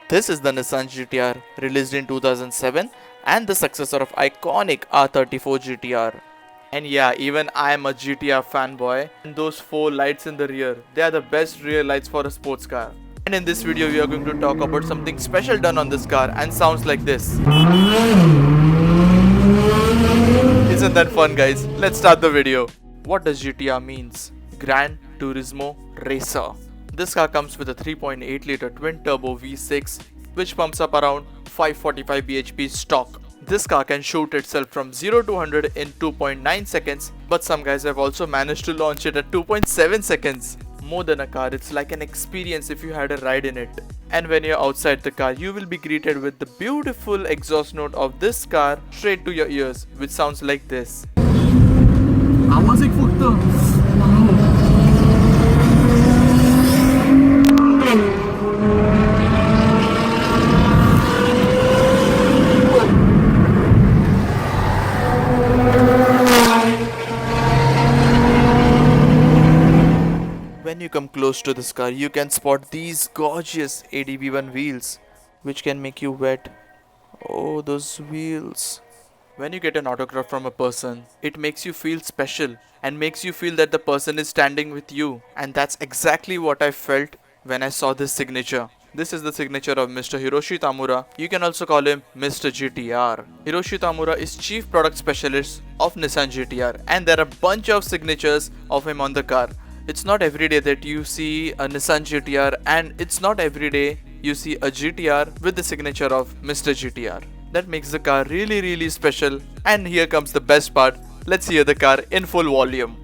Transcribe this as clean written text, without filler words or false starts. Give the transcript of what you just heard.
This is the Nissan GTR, released in 2007 and the successor of iconic R34 GTR. And yeah, even I am a GTR fanboy, and those four lights in the rear, they are the best rear lights for a sports car. And in this video we are going to talk about something special done on this car and sounds like this. Isn't that fun, guys? Let's start the video. What does GTR means? Gran Turismo Racer. This car comes with a 3.8 liter twin turbo V6 which pumps up around 545 bhp stock. This car can shoot itself from 0 to 100 in 2.9 seconds, but some guys have also managed to launch it at 2.7 seconds. More than a car, it's like an experience if you had a ride in it. And when you're outside the car, you will be greeted with the beautiful exhaust note of this car straight to your ears, which sounds like this. आवाज एक फक्त When you come close to this car, you can spot these gorgeous ADB1 wheels, which can make you wet. Oh, those wheels. When you get an autograph from a person, it makes you feel special and makes you feel that the person is standing with you. And that's exactly what I felt when I saw this signature. This is the signature of Mr. Hiroshi Tamura. You can also call him Mr. GTR. Hiroshi Tamura is Chief Product Specialist of Nissan GTR, and there are a bunch of signatures of him on the car. It's not every day that you see a Nissan GTR, and it's not every day you see a GTR with the signature of Mr. GTR. That makes the car really special. And here comes the best part. Let's hear the car in full volume.